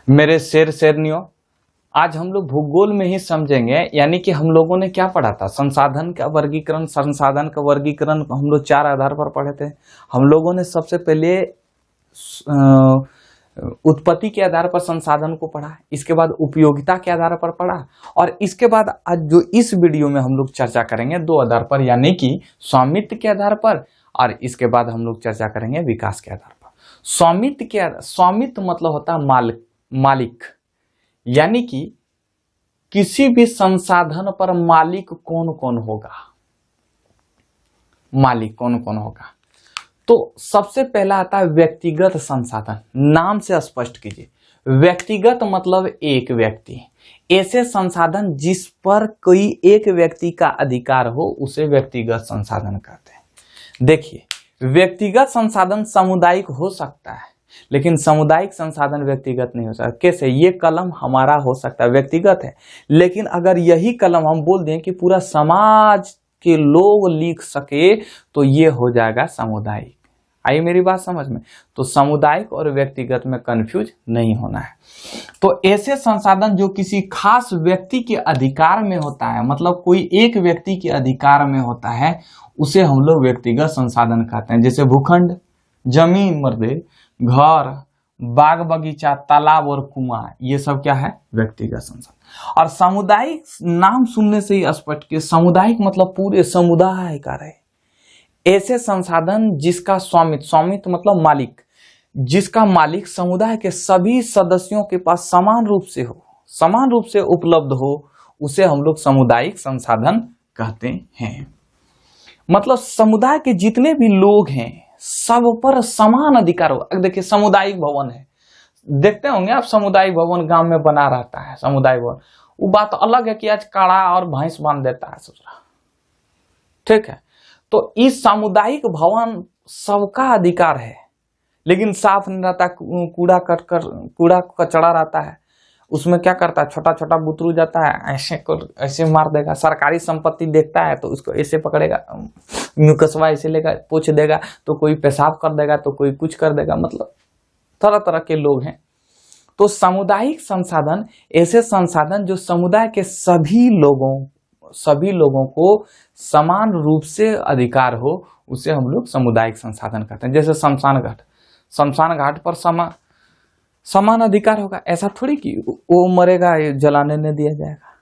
मेरे शेर शेरनियों, आज हम लोग भूगोल में ही समझेंगे। यानी कि हम लोगों ने क्या पढ़ा था, संसाधन का वर्गीकरण। संसाधन का वर्गीकरण हम लोग 4 आधार पर पढ़े थे। हम लोगों ने सबसे पहले उत्पत्ति के आधार पर संसाधन को पढ़ा, इसके बाद उपयोगिता के आधार पर पढ़ा, और इसके बाद आज जो इस वीडियो में हम लोग चर्चा करेंगे 2 आधार पर, यानी कि स्वामित्व के आधार पर, और इसके बाद हम लोग चर्चा करेंगे विकास के आधार पर। स्वामित्व मतलब होता है मालिक, यानी कि किसी भी संसाधन पर मालिक कौन कौन होगा, मालिक कौन कौन होगा। तो सबसे पहला आता है व्यक्तिगत संसाधन। नाम से स्पष्ट कीजिए, व्यक्तिगत मतलब एक व्यक्ति। ऐसे संसाधन जिस पर कोई एक व्यक्ति का अधिकार हो उसे व्यक्तिगत संसाधन कहते हैं। देखिए, व्यक्तिगत संसाधन सामुदायिक हो सकता है, लेकिन सामुदायिक संसाधन व्यक्तिगत नहीं हो सकता। कैसे? ये कलम हमारा हो सकता है, व्यक्तिगत है, लेकिन अगर यही कलम हम बोल दें कि पूरा समाज के लोग लिख सके तो ये हो जाएगा सामुदायिक। आई मेरी बात समझ में? तो सामुदायिक और व्यक्तिगत में कंफ्यूज नहीं होना है। तो ऐसे संसाधन जो किसी खास व्यक्ति के अधिकार में होता है, मतलब कोई एक व्यक्ति के अधिकार में होता है, उसे हम लोग व्यक्तिगत संसाधन कहते हैं। जैसे भूखंड, जमीन, मर्दे, घर, बाग बगीचा, तालाब और कुआं, ये सब क्या है? व्यक्तिगत संसाधन। और सामुदायिक, नाम सुनने से ही स्पष्ट कि सामुदायिक मतलब पूरे समुदाय का रहे। ऐसे संसाधन जिसका स्वामित्व मतलब मालिक, जिसका मालिक समुदाय के सभी सदस्यों के पास समान रूप से उपलब्ध हो, उसे हम लोग सामुदायिक संसाधन कहते हैं। मतलब समुदाय के जितने भी लोग हैं सब पर समान अधिकार हो। देखिए, सामुदायिक भवन है, देखते होंगे आप, सामुदायिक भवन गांव में बना रहता है सामुदायिक भवन। वो बात अलग है कि आज काड़ा और भैंस बांध देता है ससुरा, ठीक है। तो इस सामुदायिक भवन सबका अधिकार है, लेकिन साफ नहीं रहता, कूड़ा कचड़ा रहता है। उसमें क्या करता है, छोटा छोटा बुतरू जाता है, ऐसे मार देगा। सरकारी संपत्ति देखता है तो उसको ऐसे पकड़ेगा, मुकसवा ऐसे लेगा, पूछ देगा, तो कोई पेशाब कर देगा, तो कोई कुछ कर देगा। मतलब तरह तरह के लोग हैं। तो सामुदायिक संसाधन ऐसे संसाधन जो समुदाय के सभी लोगों को समान रूप से अधिकार हो, उसे हम लोग सामुदायिक संसाधन कहते हैं। जैसे शमशान घाट पर समान अधिकार होगा, ऐसा थोड़ी कि वो मरेगा जलाने नहीं दिया जाएगा,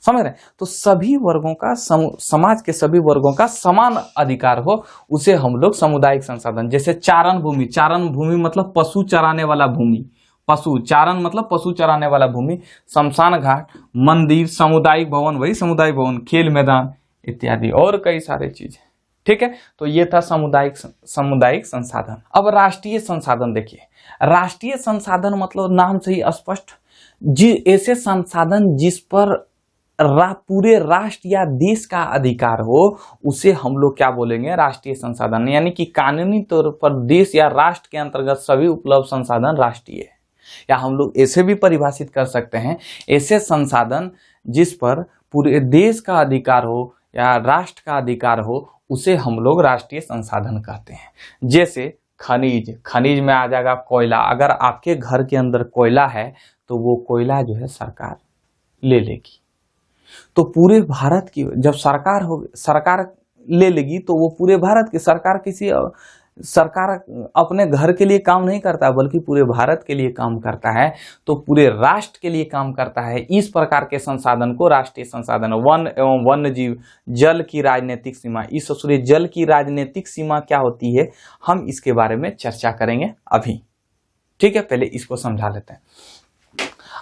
समझ रहे? तो सभी वर्गों का, समाज के सभी वर्गों का समान अधिकार हो, उसे हम लोग सामुदायिक संसाधन। जैसे चारण भूमि मतलब पशु चराने वाला भूमि, चारण मतलब पशु चराने वाला भूमि, शमशान घाट, मंदिर, सामुदायिक भवन वही सामुदायिक भवन, खेल मैदान इत्यादि और कई सारे चीज, ठीक है। तो ये था सामुदायिक संसाधन। अब राष्ट्रीय संसाधन देखिए, राष्ट्रीय संसाधन मतलब नाम से ही स्पष्ट, ऐसे संसाधन जिस पर पूरे राष्ट्र या देश का अधिकार हो, उसे हम लोग क्या बोलेंगे? राष्ट्रीय संसाधन। यानी कि कानूनी तौर पर देश या राष्ट्र के अंतर्गत सभी उपलब्ध संसाधन राष्ट्रीय है। या हम लोग ऐसे भी परिभाषित कर सकते हैं, ऐसे संसाधन जिस पर पूरे देश का अधिकार हो या राष्ट्र का अधिकार हो, उसे हम लोग राष्ट्रीय संसाधन कहते हैं। जैसे खनिज में आ जाएगा कोयला। अगर आपके घर के अंदर कोयला है तो वो कोयला जो है सरकार ले लेगी। तो पूरे भारत की जब सरकार ले लेगी तो वो पूरे भारत की सरकार अपने घर के लिए काम नहीं करता, बल्कि पूरे भारत के लिए काम करता है, तो पूरे राष्ट्र के लिए काम करता है। इस प्रकार के संसाधन को राष्ट्रीय संसाधन। वन एवं वन्य जीव, जल की राजनीतिक सीमा। इस ससुरे जल की राजनीतिक सीमा क्या होती है, हम इसके बारे में चर्चा करेंगे अभी, ठीक है। पहले इसको समझा लेते हैं।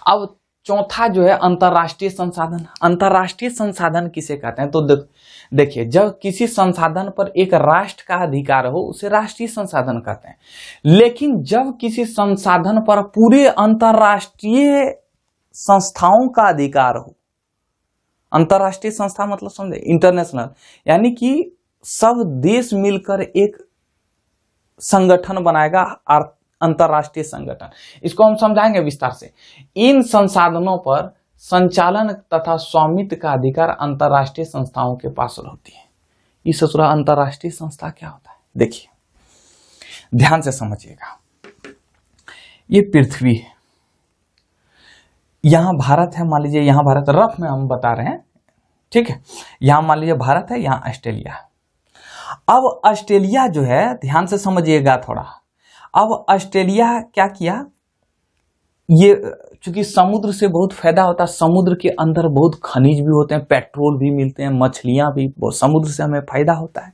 अब चौथा जो है अंतरराष्ट्रीय संसाधन। अंतरराष्ट्रीय संसाधन किसे कहते हैं? तो देखिए, जब किसी संसाधन पर एक राष्ट्र का अधिकार हो उसे राष्ट्रीय संसाधन कहते हैं। लेकिन जब किसी संसाधन पर पूरे अंतरराष्ट्रीय संस्थाओं का अधिकार हो, अंतरराष्ट्रीय संस्था मतलब समझे, इंटरनेशनल, यानी कि सब देश मिलकर एक संगठन बनाएगा, अंतरराष्ट्रीय संगठन। इसको हम समझाएंगे विस्तार से। इन संसाधनों पर संचालन तथा स्वामित्व का अधिकार अंतरराष्ट्रीय संस्थाओं के पास होती है। इस ससुरा अंतरराष्ट्रीय संस्था क्या होता है? देखिए, ध्यान से समझिएगा। ये पृथ्वी है, यहाँ भारत है, मान लीजिए यहाँ भारत, रफ में हम बता रहे हैं, ठीक है। यहाँ मान लीजिए भारत है, यहाँ ऑस्ट्रेलिया है। अब ऑस्ट्रेलिया जो है, ध्यान से समझिएगा थोड़ा। अब ऑस्ट्रेलिया क्या किया, ये चूंकि समुद्र से बहुत फायदा होता है, समुद्र के अंदर बहुत खनिज भी होते हैं, पेट्रोल भी मिलते हैं, मछलियां भी, बहुत समुद्र से हमें फायदा होता है।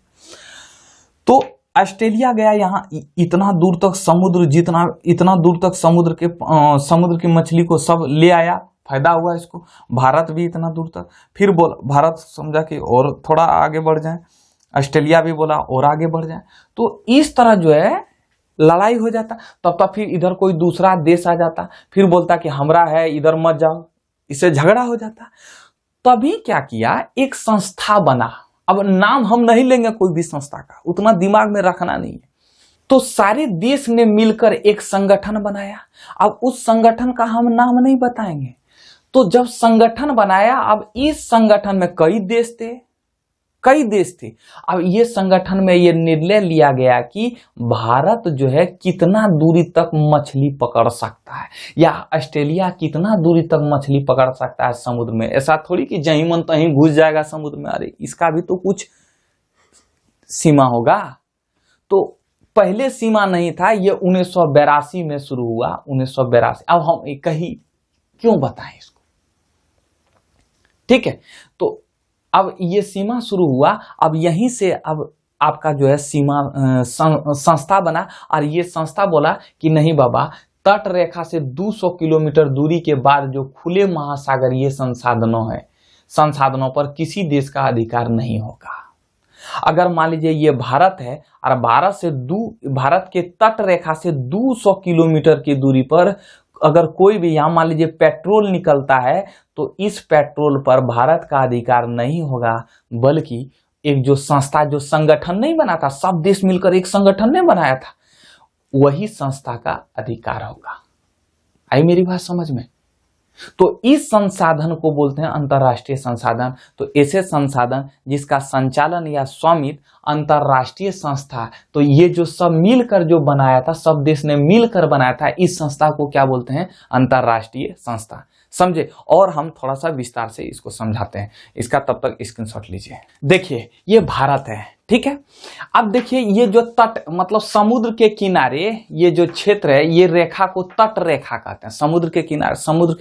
तो ऑस्ट्रेलिया गया यहाँ, इतना दूर तक समुद्र, जितना इतना दूर तक समुद्र की मछली को सब ले आया, फायदा हुआ इसको। भारत भी इतना दूर तक, फिर बोला भारत समझा कि और थोड़ा आगे बढ़ जाए, ऑस्ट्रेलिया भी बोला और आगे बढ़ जाए। तो इस तरह जो है लड़ाई हो जाता। तब तक फिर इधर कोई दूसरा देश आ जाता, फिर बोलता कि हमरा है, इधर मत जाओ, इससे झगड़ा हो जाता। तभी क्या किया, एक संस्था बना। अब नाम हम नहीं लेंगे कोई भी संस्था का, उतना दिमाग में रखना नहीं है। तो सारे देश ने मिलकर एक संगठन बनाया। अब उस संगठन का हम नाम नहीं बताएंगे। तो जब संगठन बनाया, अब इस संगठन में कई देश थे। अब ये संगठन में ये निर्णय लिया गया कि भारत जो है कितना दूरी तक मछली पकड़ सकता है, या ऑस्ट्रेलिया कितना दूरी तक मछली पकड़ सकता है समुद्र में। ऐसा थोड़ी कि जहीं मन तहीं घुस जाएगा समुद्र में, अरे इसका भी तो कुछ सीमा होगा। तो पहले सीमा नहीं था, ये 1982 में शुरू हुआ, 1982। अब हम कहीं क्यों बताएं इसको, ठीक है। तो अब ये सीमा शुरू हुआ, अब यहीं से अब आपका जो है सीमा संस्था बना। और ये संस्था बोला कि नहीं बाबा, तट रेखा से 200 किलोमीटर दूरी के बाद जो खुले महासागरीय संसाधनों पर किसी देश का अधिकार नहीं होगा। अगर मान लीजिए ये भारत है, और भारत के तट रेखा से 200 किलोमीटर की दूरी पर अगर कोई भी, यहां मान लीजिए पेट्रोल निकलता है, तो इस पेट्रोल पर भारत का अधिकार नहीं होगा, बल्कि एक जो संस्था, जो संगठन नहीं बना था, सब देश मिलकर एक संगठन ने बनाया था, वही संस्था का अधिकार होगा। आई मेरी बात समझ में? तो इस संसाधन को बोलते हैं अंतरराष्ट्रीय संसाधन। तो ऐसे संसाधन जिसका संचालन या स्वामित्व अंतरराष्ट्रीय संस्था, तो ये जो सब मिलकर जो बनाया था, सब देश ने मिलकर बनाया था, इस संस्था को क्या बोलते हैं, अंतरराष्ट्रीय संस्था। समझे? और हम थोड़ा सा विस्तार से इसको समझाते हैं, इसका तब तक स्क्रीनशॉट लीजिए। देखिए ये भारत है, ठीक है। अब देखिए ये जो तट, मतलब समुद्र के किनारे ये जो क्षेत्र है, ये रेखा को तट रेखा कहते हैं। समुद्र के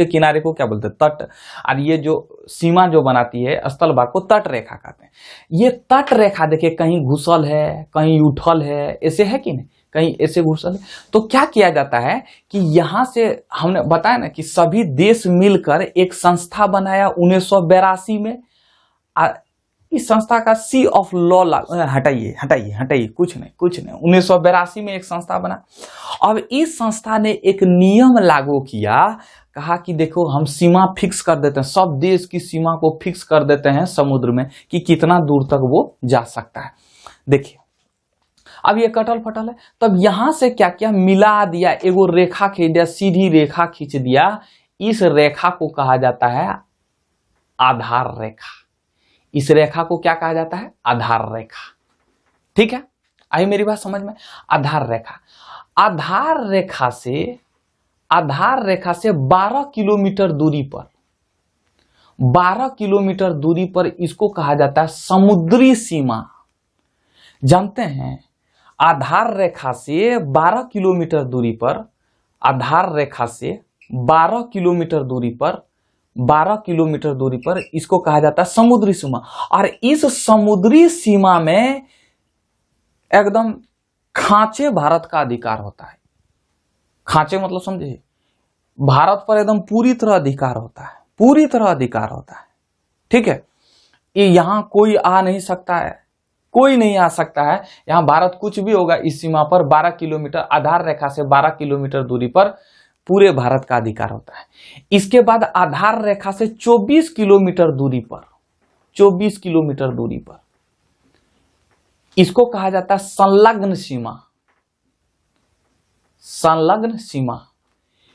किनारे को क्या बोलते हैं, तट। और ये जो सीमा जो बनाती है स्थल भाग को तट रेखा कहते हैं। ये तट रेखा देखिए कहीं घुसल है, कहीं उठल है, ऐसे है कि नहीं, कहीं ऐसे घुसल है। तो क्या किया जाता है कि यहां से हमने बताया ना कि सभी देश मिलकर एक संस्था बनाया 1982 में। इस संस्था का सी ऑफ लॉ, हटाइए, कुछ नहीं 1982 में एक संस्था बना। अब इस संस्था ने एक नियम लागू किया, कहा कि देखो हम सीमा फिक्स कर देते हैं, सब देश की सीमा को फिक्स कर देते हैं समुद्र में कि कितना दूर तक वो जा सकता है। देखिए अब ये कटल फटल है, तब यहां से क्या किया, मिला दिया, एगो रेखा खींच दिया, सीधी रेखा खींच दिया। इस रेखा को कहा जाता है आधार रेखा। इस रेखा को क्या कहा जाता है, आधार रेखा, ठीक है। आई मेरी बात समझ में? आधार रेखा, आधार रेखा से 12 किलोमीटर दूरी पर, 12 किलोमीटर दूरी पर इसको कहा जाता है समुद्री सीमा। जानते हैं, आधार रेखा से 12 किलोमीटर दूरी पर, आधार रेखा से 12 किलोमीटर दूरी पर, 12 किलोमीटर दूरी पर इसको कहा जाता है समुद्री सीमा। और इस समुद्री सीमा में एकदम खांचे भारत का अधिकार होता है। खांचे मतलब समझे, भारत पर एकदम पूरी तरह अधिकार होता है, पूरी तरह अधिकार होता है, ठीक है। ये यहां कोई आ नहीं सकता है, कोई नहीं आ सकता है। यहां भारत कुछ भी होगा इस सीमा पर 12 किलोमीटर, आधार रेखा से 12 किलोमीटर दूरी पर पूरे भारत का अधिकार होता है। इसके बाद आधार रेखा से 24 किलोमीटर दूरी पर, 24 किलोमीटर दूरी पर इसको कहा जाता है संलग्न सीमा। संलग्न सीमा,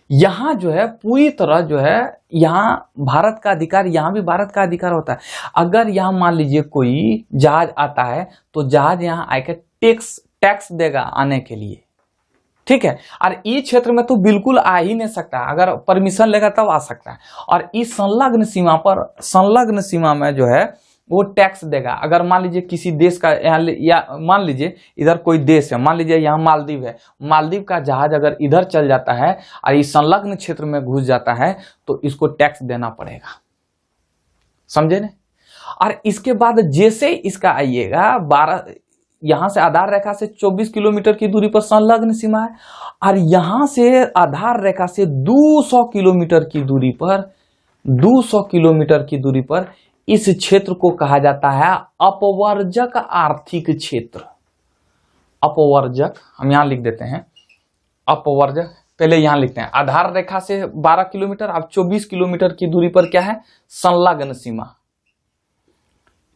यहां जो है पूरी तरह जो है, यहां भारत का अधिकार, यहां भी भारत का अधिकार होता है। अगर यहां मान लीजिए कोई जहाज आता है, तो जहाज यहां आकर टैक्स देगा आने के लिए, ठीक है। और इस क्षेत्र में तो बिल्कुल आ ही नहीं सकता, अगर परमिशन लेगा तब आ सकता है। और इस संलग्न सीमा पर, संलग्न सीमा में जो है वो टैक्स देगा। अगर मान लीजिए किसी देश का या मान लीजिए इधर कोई देश है, मान लीजिए यहाँ मालदीव है, मालदीव का जहाज अगर इधर चल जाता है और इस संलग्न क्षेत्र में घुस जाता है तो इसको टैक्स देना पड़ेगा, समझे ना। और इसके बाद जैसे इसका आइएगा 12, यहां से आधार रेखा से 24 किलोमीटर की दूरी पर संलग्न सीमा है, और यहां से आधार रेखा से 200 किलोमीटर की दूरी पर, 200 किलोमीटर की दूरी पर इस क्षेत्र को कहा जाता है अपवर्जक आर्थिक क्षेत्र। अपवर्जक हम यहां लिख देते हैं, अपवर्जक पहले यहां लिखते हैं। आधार रेखा से 12 किलोमीटर, अब 24 किलोमीटर की दूरी पर क्या है, संलग्न सीमा।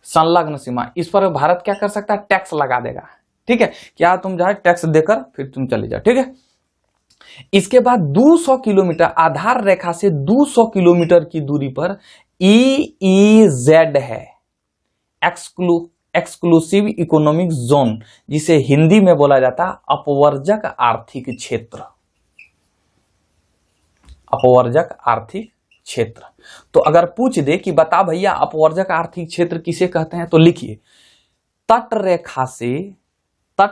संलग्न सीमा, इस पर भारत क्या कर सकता है, टैक्स लगा देगा। ठीक है, क्या तुम जाए टैक्स देकर फिर तुम चले जाओ। ठीक है, इसके बाद 200 किलोमीटर, आधार रेखा से 200 किलोमीटर की दूरी पर EEZ है, एक्सक्लूसिव इकोनॉमिक जोन, जिसे हिंदी में बोला जाता है अपवर्जक आर्थिक क्षेत्र। अपवर्जक आर्थिक क्षेत्र। तो अगर पूछ दे कि बता भैया अपवर्जक आर्थिक क्षेत्र किसे कहते हैं, तो लिखिए तट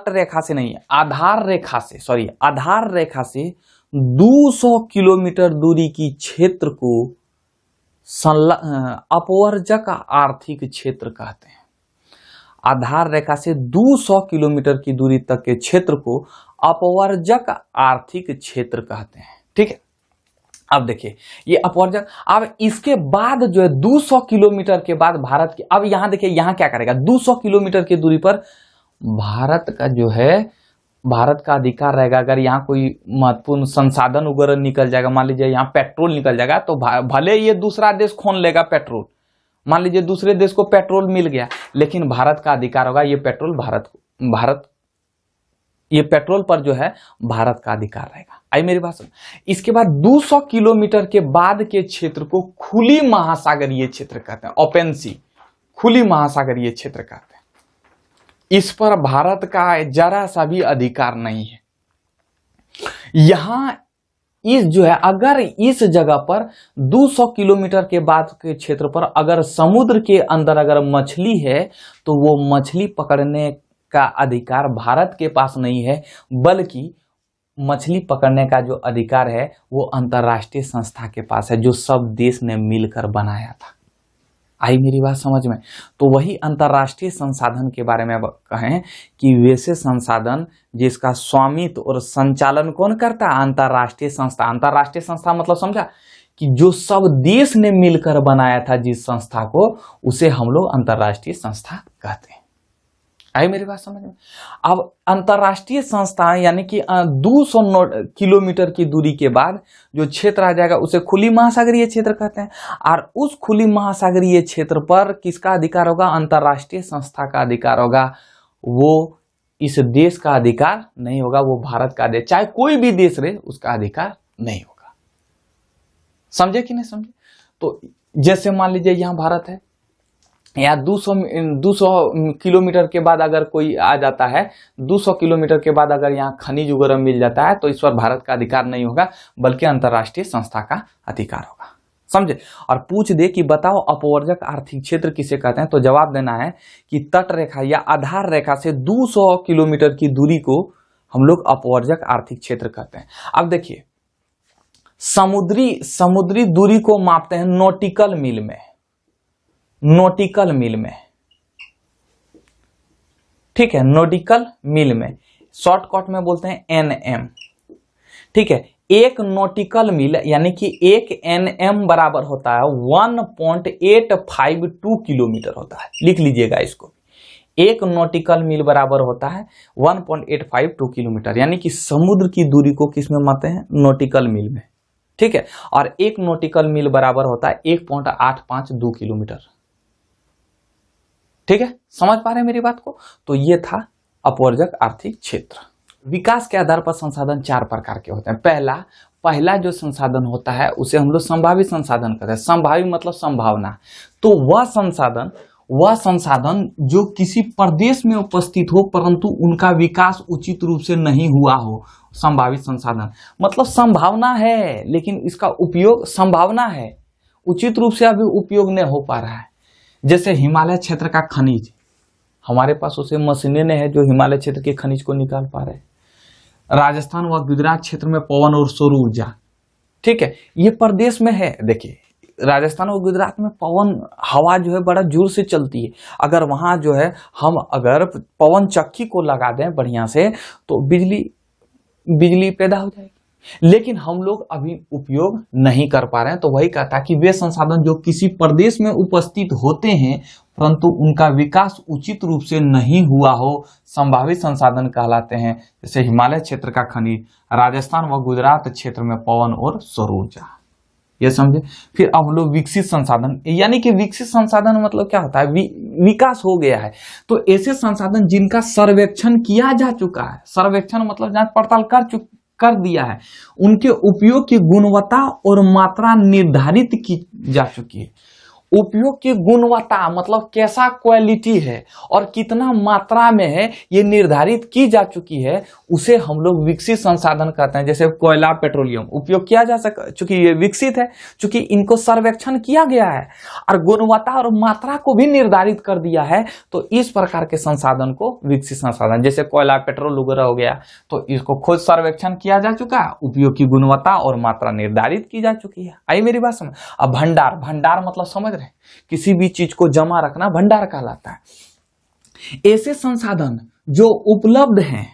रेखा से नहीं, आधार रेखा से, सॉरी आधार रेखा से 200 किलोमीटर दूरी की क्षेत्र को अपवर्जक आर्थिक क्षेत्र कहते हैं। आधार रेखा से 200 किलोमीटर की दूरी तक के क्षेत्र को अपवर्जक आर्थिक क्षेत्र कहते हैं। ठीक है, अब देखिए ये अपवर्जक, अब इसके बाद जो है 200 किलोमीटर के बाद भारत की, अब यहां देखिए यहां क्या करेगा, 200 किलोमीटर की दूरी पर भारत का जो है, भारत का अधिकार रहेगा। अगर यहाँ कोई महत्वपूर्ण संसाधन वगैरह निकल जाएगा, मान लीजिए यहाँ पेट्रोल निकल जाएगा, तो भले ये दूसरा देश खोन लेगा पेट्रोल, मान लीजिए दूसरे देश को पेट्रोल मिल गया, लेकिन भारत का अधिकार होगा, ये पेट्रोल ये पेट्रोल पर जो है भारत का अधिकार रहेगा। आई मेरी बात सुन। इसके बाद 200 किलोमीटर के बाद के क्षेत्र को खुली महासागरीय क्षेत्र कहते हैं, ओपन सी, खुली महासागरीय क्षेत्र कहते हैं। इस पर भारत का जरा सा भी अधिकार नहीं है। यहां इस जो है, अगर इस जगह पर 200 किलोमीटर के बाद के क्षेत्र पर अगर समुद्र के अंदर अगर मछली है, तो वो मछली पकड़ने का अधिकार भारत के पास नहीं है, बल्कि मछली पकड़ने का जो अधिकार है वो अंतर्राष्ट्रीय संस्था के पास है, जो सब देश ने मिलकर बनाया था। आई मेरी बात समझ में। तो वही अंतर्राष्ट्रीय संसाधन के बारे में कहें कि वैसे संसाधन जिसका स्वामित्व और संचालन कौन करता है, अंतर्राष्ट्रीय संस्था। अंतर्राष्ट्रीय संस्था मतलब समझा कि जो सब देश ने मिलकर बनाया था जिस संस्था को, उसे हम लोग अंतर्राष्ट्रीय संस्था कहते हैं। आई मेरी बात समझ में। अब अंतर्राष्ट्रीय संस्था यानी कि 200 किलोमीटर की दूरी के बाद जो क्षेत्र आ जाएगा उसे खुली महासागरीय क्षेत्र कहते हैं। और उस खुली महासागरीय क्षेत्र पर किसका अधिकार होगा, अंतर्राष्ट्रीय संस्था का अधिकार होगा। वो इस देश का अधिकार नहीं होगा, वो भारत का देश, चाहे कोई भी देश रहे, उसका अधिकार नहीं होगा। समझे कि नहीं समझे। तो जैसे मान लीजिए यहां भारत है, या 200 किलोमीटर के बाद अगर कोई आ जाता है, 200 किलोमीटर के बाद अगर यहाँ खनिज वगैरह मिल जाता है, तो इस पर भारत का अधिकार नहीं होगा, बल्कि अंतर्राष्ट्रीय संस्था का अधिकार होगा। समझे। और पूछ दे कि बताओ अपवर्जक आर्थिक क्षेत्र किसे कहते हैं, तो जवाब देना है कि तट रेखा या आधार रेखा से 200 किलोमीटर की दूरी को हम लोग अपवर्जक आर्थिक क्षेत्र कहते हैं। अब देखिए समुद्री दूरी को मापते हैं नॉटिकल मील में, नॉटिकल मील में। ठीक है, नॉटिकल मील में, शॉर्टकट में बोलते हैं NM। ठीक है, एक नॉटिकल मील यानी कि एक NM बराबर होता है 1.852 किलोमीटर होता है। लिख लीजिएगा इसको, एक नॉटिकल मील बराबर होता है 1.852 किलोमीटर, यानी कि समुद्र की दूरी को किस में मापते हैं, नॉटिकल मील में। ठीक है, और एक नॉटिकल मील बराबर होता है 1.852 किलोमीटर। ठीक है, समझ पा रहे हैं मेरी बात को। तो ये था अपवर्जक आर्थिक क्षेत्र। विकास के आधार पर संसाधन 4 प्रकार के होते हैं। पहला जो संसाधन होता है उसे हम लोग संभावित संसाधन कहते हैं। संभावित मतलब संभावना। तो वह संसाधन जो किसी प्रदेश में उपस्थित हो परंतु उनका विकास उचित रूप से नहीं हुआ हो, संभावित संसाधन मतलब संभावना है, लेकिन इसका उपयोग संभावना है, उचित रूप से अभी उपयोग नहीं हो पा रहा है। जैसे हिमालय क्षेत्र का खनिज, हमारे पास उसे मशीनें नहीं है जो हिमालय क्षेत्र के खनिज को निकाल पा रहे हैं। राजस्थान व गुजरात क्षेत्र में पवन और सौर ऊर्जा, ठीक है, ये प्रदेश में है। देखिए राजस्थान और गुजरात में पवन हवा जो है बड़ा जोर से चलती है। अगर वहां जो है हम अगर पवन चक्की को लगा दें बढ़िया से तो बिजली पैदा हो जाएगी, लेकिन हम लोग अभी उपयोग नहीं कर पा रहे हैं। तो वही कहता है कि वे संसाधन जो किसी प्रदेश में उपस्थित होते हैं परंतु उनका विकास उचित रूप से नहीं हुआ हो, संभावित संसाधन कहलाते हैं। जैसे हिमालय क्षेत्र का खनिज, राजस्थान व गुजरात क्षेत्र में पवन और सौर ऊर्जा, ये समझे। फिर अब लोग विकसित संसाधन, यानी कि विकसित संसाधन मतलब क्या होता है, विकास हो गया है। तो ऐसे संसाधन जिनका सर्वेक्षण किया जा चुका है, सर्वेक्षण मतलब जांच पड़ताल कर दिया है, उनके उपयोग की गुणवत्ता और मात्रा निर्धारित की जा चुकी है। उपयोग की गुणवत्ता मतलब कैसा क्वालिटी है और कितना मात्रा में है ये निर्धारित की जा चुकी है, उसे हम लोग विकसित संसाधन कहते हैं। जैसे कोयला, पेट्रोलियम उपयोग किया जा सक, चूंकि ये विकसित है, चूंकि इनको सर्वेक्षण किया गया है और गुणवत्ता और मात्रा को भी निर्धारित कर दिया है, तो इस प्रकार के संसाधन को विकसित संसाधन, जैसे कोयला, पेट्रोल वगैरह हो गया, तो इसको खुद सर्वेक्षण किया जा चुका है, उपयोग की गुणवत्ता और मात्रा निर्धारित की जा चुकी है। आई मेरी बात समझ। अब भंडार मतलब समझ रहे, किसी भी चीज को जमा रखना भंडार कहलाता है। ऐसे संसाधन जो उपलब्ध हैं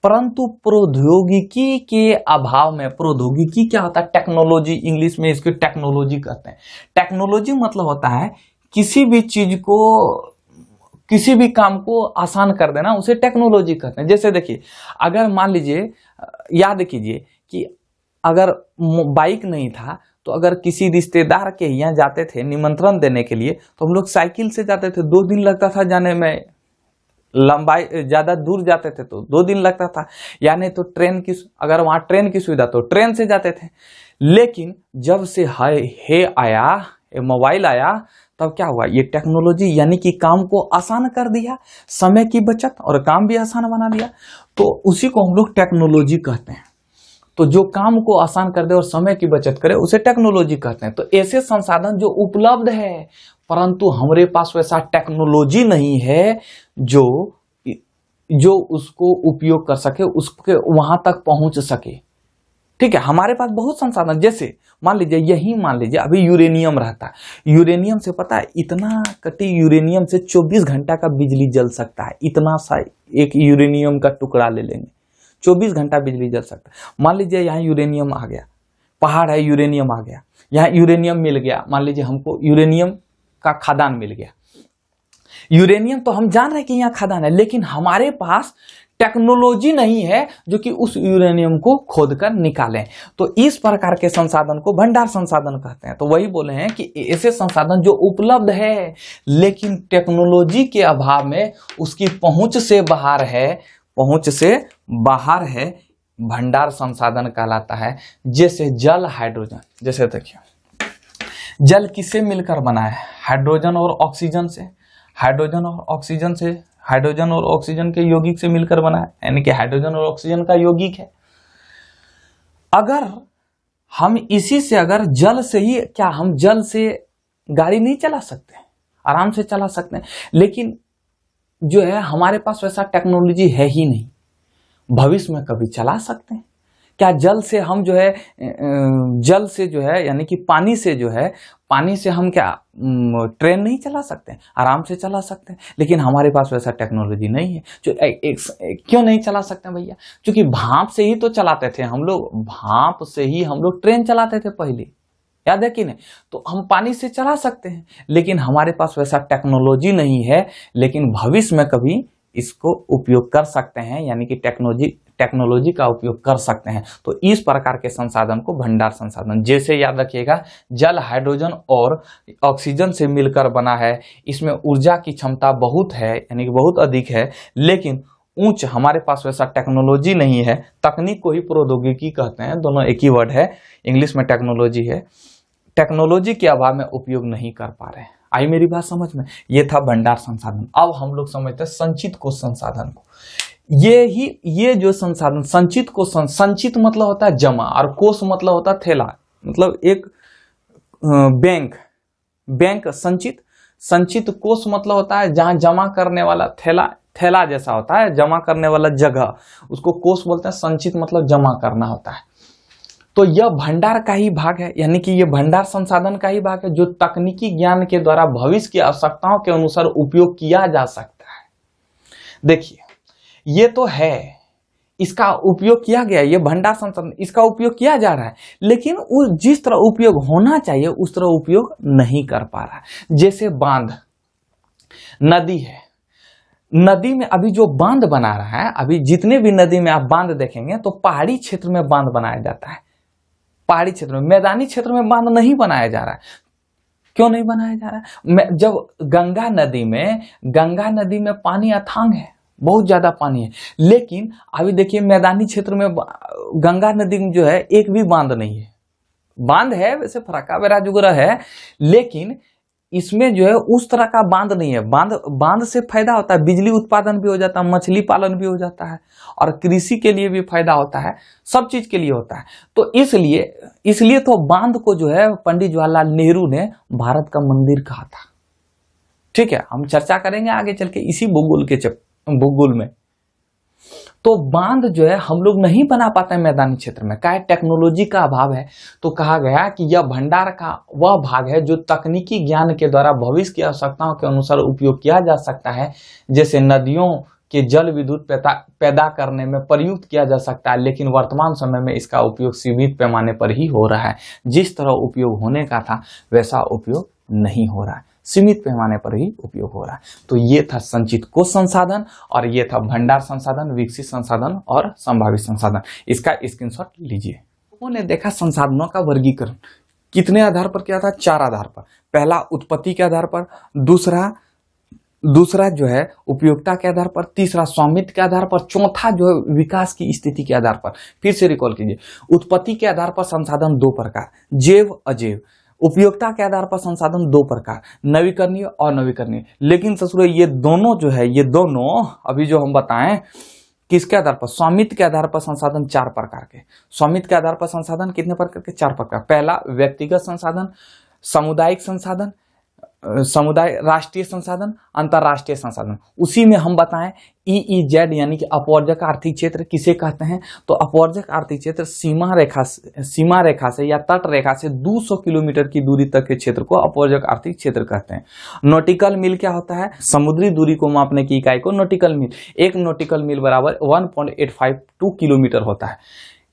परंतु प्रौद्योगिकी के अभाव में, प्रौद्योगिकी क्या होता है, टेक्नोलॉजी, इंग्लिश में इसको टेक्नोलॉजी कहते हैं। टेक्नोलॉजी मतलब होता है किसी भी चीज को, किसी भी काम को आसान कर देना, उसे टेक्नोलॉजी कहते हैं। जैसे देखिए, अगर मान लीजिए, याद कीजिए कि अगर बाइक नहीं था तो अगर किसी रिश्तेदार के यहाँ जाते थे निमंत्रण देने के लिए, तो हम लोग साइकिल से जाते थे, 2 दिन लगता था जाने में, लंबाई ज्यादा दूर जाते थे तो 2 दिन लगता था। यानी तो ट्रेन की, अगर वहां ट्रेन की सुविधा तो ट्रेन से जाते थे। लेकिन जब से मोबाइल आया, तब क्या हुआ, ये टेक्नोलॉजी यानी कि काम को आसान कर दिया, समय की बचत और काम भी आसान बना दिया, तो उसी को हम लोग टेक्नोलॉजी कहते हैं। तो जो काम को आसान कर दे और समय की बचत करे उसे टेक्नोलॉजी कहते हैं। तो ऐसे संसाधन जो उपलब्ध है परंतु हमारे पास वैसा टेक्नोलॉजी नहीं है जो उसको उपयोग कर सके, उसके वहां तक पहुंच सके। ठीक है, हमारे पास बहुत संसाधन, जैसे मान लीजिए अभी यूरेनियम रहता है। यूरेनियम से पता है, इतना कटी यूरेनियम से 24 घंटा का बिजली जल सकता है। इतना सा एक यूरेनियम का टुकड़ा ले लेंगे, 24 घंटा बिजली जल सकता है। मान लीजिए यहाँ यूरेनियम आ गया, पहाड़ है, यूरेनियम आ गया, यहाँ यूरेनियम मिल गया, मान लीजिए हमको यूरेनियम का खदान मिल गया। यूरेनियम तो हम जान रहे हैं कि यहाँ खदान है, लेकिन हमारे पास टेक्नोलॉजी नहीं है जो कि उस यूरेनियम को खोद कर निकालें। तो इस प्रकार के संसाधन को भंडार संसाधन कहते हैं। तो वही बोले हैं कि ऐसे संसाधन जो उपलब्ध है लेकिन टेक्नोलॉजी के अभाव में उसकी पहुंच से बाहर है, भंडार संसाधन कहलाता है। जैसे जल, हाइड्रोजन। जैसे देखिए, जल किससे मिलकर बना है, हाइड्रोजन और ऑक्सीजन से। हाइड्रोजन और ऑक्सीजन के यौगिक से मिलकर बना है, यानी कि हाइड्रोजन और ऑक्सीजन का यौगिक है। अगर हम इसी से, अगर जल से ही, क्या हम जल से गाड़ी नहीं चला सकते? आराम से चला सकते हैं, लेकिन जो है हमारे पास वैसा टेक्नोलॉजी है ही नहीं। भविष्य में कभी चला सकते हैं क्या? जल से हम जो है, जल से जो है यानी कि पानी से हम क्या ट्रेन नहीं चला सकते? आराम से चला सकते हैं, लेकिन हमारे पास वैसा टेक्नोलॉजी नहीं है। जो क्यों नहीं चला सकते भैया? क्योंकि भाप से ही तो चलाते थे हम लोग, भाप से ही हम लोग ट्रेन चलाते थे पहले, याद है कि नहीं? तो हम पानी से चला सकते हैं, लेकिन हमारे पास वैसा टेक्नोलॉजी नहीं है। लेकिन भविष्य में कभी इसको उपयोग कर सकते हैं, यानी कि टेक्नोलॉजी का उपयोग कर सकते हैं। तो इस प्रकार के संसाधन को भंडार संसाधन, जैसे याद रखिएगा, जल, हाइड्रोजन और ऑक्सीजन से मिलकर बना है। इसमें ऊर्जा की क्षमता बहुत है, यानी कि बहुत अधिक है, लेकिन उच्च, हमारे पास वैसा टेक्नोलॉजी नहीं है। तकनीक को ही प्रौद्योगिकी कहते हैं, दोनों एक ही वर्ड है, इंग्लिश में टेक्नोलॉजी है। टेक्नोलॉजी के अभाव में उपयोग नहीं कर पा रहे हैं। आई मेरी बात समझ में? ये था भंडार संसाधन। अब हम लोग समझते हैं संचित कोश संसाधन को। ये जो संसाधन संचित को संचित मतलब होता है जमा, और कोष मतलब होता है थैला, मतलब एक बैंक संचित कोष मतलब होता है जहां जमा करने वाला थैला जैसा होता है, जमा करने वाला जगह, उसको कोष बोलते हैं। संचित मतलब जमा करना होता है। तो यह भंडार का ही भाग है, यानी कि यह भंडार संसाधन का ही भाग है जो तकनीकी ज्ञान के द्वारा भविष्य की आवश्यकताओं के अनुसार उपयोग किया जा सकता है। देखिए, ये तो है, इसका उपयोग किया गया, ये भंडार संसाधन, इसका उपयोग किया जा रहा है, लेकिन जिस तरह उपयोग होना चाहिए उस तरह उपयोग नहीं कर पा रहा है। जैसे बांध, नदी है, नदी में अभी जो बांध बना रहा है, अभी जितने भी नदी में आप बांध देखेंगे तो पहाड़ी क्षेत्र में बांध बनाया जाता है, पहाड़ी क्षेत्र में। मैदानी क्षेत्र में बांध नहीं बनाया जा रहा है। क्यों नहीं बनाया जा रहा है? जब गंगा नदी में पानी अथांग है, बहुत ज्यादा पानी है, लेकिन अभी देखिए मैदानी क्षेत्र में गंगा नदी में जो है एक भी बांध नहीं है। बांध है वैसे फराका बेराज वगैरह है, लेकिन इसमें जो है उस तरह का बांध नहीं है। बांध से फायदा होता है, बिजली उत्पादन भी हो जाता है, मछली पालन भी हो जाता है, और कृषि के लिए भी फायदा होता है, सब चीज के लिए होता है। तो इसलिए तो बांध को जो है पंडित जवाहरलाल नेहरू ने भारत का मंदिर कहा था। ठीक है, हम चर्चा करेंगे आगे चल के इसी भूगोल में। तो बांध जो है हम लोग नहीं बना पाते हैं मैदानी क्षेत्र में, क्या टेक्नोलॉजी का अभाव है। तो कहा गया कि यह भंडार का वह भाग है जो तकनीकी ज्ञान के द्वारा भविष्य की आवश्यकताओं के अनुसार उपयोग किया जा सकता है। जैसे नदियों के जल विद्युत पैदा करने में प्रयुक्त किया जा सकता है, लेकिन वर्तमान समय में इसका उपयोग सीमित पैमाने पर ही हो रहा है। जिस तरह उपयोग होने का था वैसा उपयोग नहीं हो रहा है, सीमित पैमाने पर ही उपयोग हो रहा है। तो ये था संचित कोष संसाधन, और ये था भंडार संसाधन, विकसित संसाधन और संभावित संसाधन। इसका स्क्रीनशॉट लीजिए। लोगों ने देखा संसाधनों का वर्गीकरण कितने आधार पर किया था? 4 आधार पर। पहला उत्पत्ति के आधार पर, दूसरा जो है उपयोगिता के आधार पर, तीसरा स्वामित्व के आधार पर, चौथा जो है विकास की स्थिति के आधार पर। फिर से रिकॉल कीजिए, उत्पत्ति के आधार पर संसाधन 2 प्रकार, जैव अजैव। उपयोगिता के आधार पर संसाधन 2 प्रकार, नवीकरणीय और नवीकरणीय। लेकिन ससुर ये दोनों जो है, ये दोनों अभी जो हम बताएं किसके आधार पर? स्वामित्व के आधार पर संसाधन 4 प्रकार के। स्वामित्व के आधार पर संसाधन कितने प्रकार के? 4 प्रकार। पहला व्यक्तिगत संसाधन, सामुदायिक संसाधन, राष्ट्रीय संसाधन, अंतरराष्ट्रीय संसाधन। उसी में हम बताएं EEZ यानी कि अपवर्जक आर्थिक क्षेत्र किसे कहते हैं? तो अपवर्जक आर्थिक क्षेत्र सीमा रेखा से या तट रेखा से 200 किलोमीटर की दूरी तक के क्षेत्र को अपवर्जक आर्थिक क्षेत्र कहते हैं। नॉटिकल मील क्या होता है? समुद्री दूरी को मापने की इकाई को नॉटिकल मील। 1 नॉटिकल मील बराबर 1.852 किलोमीटर होता है।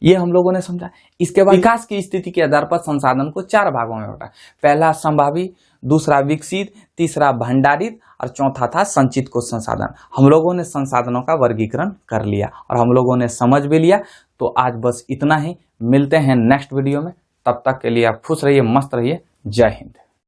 ये हम लोगों ने समझा। इसके बाद विकास की स्थिति के आधार पर संसाधन को 4 भागों में बांटा। पहला संभावी, दूसरा विकसित, तीसरा भंडारित और चौथा था संचित कोष संसाधन। हम लोगों ने संसाधनों का वर्गीकरण कर लिया और हम लोगों ने समझ भी लिया। तो आज बस इतना ही, मिलते हैं नेक्स्ट वीडियो में। तब तक के लिए आप खुश रहिए, मस्त रहिए। जय हिंद।